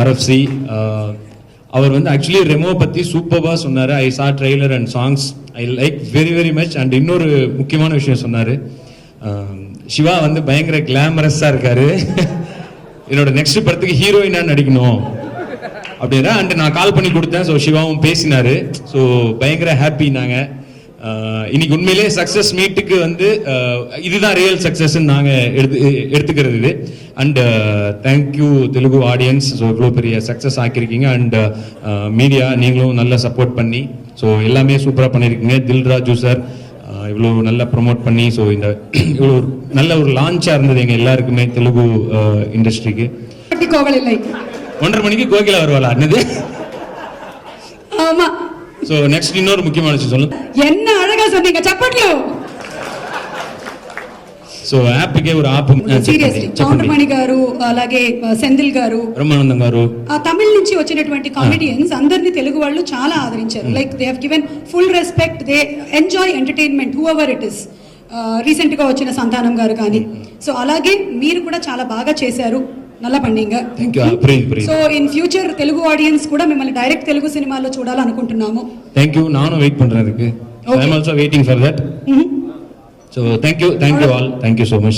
RFC. அவர் வந்து actually Remo பற்றி சூப்பராக சொன்னார். ஐ சா trailer and songs I like very very much. And இன்னொரு முக்கியமான விஷயம் சொன்னார், சிவா வந்து பயங்கர கிளாமரஸாக இருக்காரு, என்னோட நெக்ஸ்ட் படத்துக்கு ஹீரோயினாக நடிக்கணும் அப்படின்னா. அண்ட் நான் கால் பண்ணி கொடுத்தேன். ஸோ சிவாவும் பேசினார். ஸோ பயங்கர ஹாப்பி. நாங்கள் இன்னைக்கு உண்மையிலே சக்ஸஸ் மீட்டுக்கு வந்து இதுதான் ரியல் சக்ஸஸ் நாங்கள் எடுத்துக்கிறது இது. And thank you Telugu audience. So இவ்வளோ பெரிய சக்ஸஸ் ஆக்கியிருக்கீங்க. அண்ட் மீடியா நீங்களும் நல்லா சப்போர்ட் பண்ணி ஸோ எல்லாமே சூப்பராக பண்ணியிருக்கீங்க. தில்ராஜு சார் இவ்வளோ நல்லா ப்ரொமோட் பண்ணி ஸோ இந்த இவ்வளோ நல்ல ஒரு லான்ச்சாக இருந்தது எங்கள் எல்லாருக்குமே தெலுங்கு இண்டஸ்ட்ரிக்கு. 1:30 மணிக்கு கோகிலா வருவாளா அன்னது? ஆமா. ஸோ நெக்ஸ்ட் இன்னொரு முக்கியமான விஷயம் சொல்லுங்க. என்ன அழகா சொன்னீங்க, சப்பட்லோ. సో యాప్కే ఒక ఆప్ సీరియస్లీ కౌంటర్మణి గారు, అలాగే సెంధిల్ గారు, బ్రహ్మానందం గారు, తమిళ నుంచి వచ్చినటువంటి కామెడియన్స్ అందరినీ తెలుగు వాళ్ళు చాలా ఆదరించారు. Like they have given full respect, they enjoy entertainment who ever it is. Recent గా వచ్చిన సంతానం గారు కానీ. సో అలాగే మీరు కూడా చాలా బాగా చేశారు, நல்லா பண்ணீங்க. So in future Telugu audience కూడా మిమ్మల్ని డైరెక్ట్ తెలుగు సినిమాలో చూడాలనుకుంటున్నాము. Thank you. నాను వెయిట్ பண்றேன் அதுக்கு. I am also waiting for that. So thank you all, thank you so much.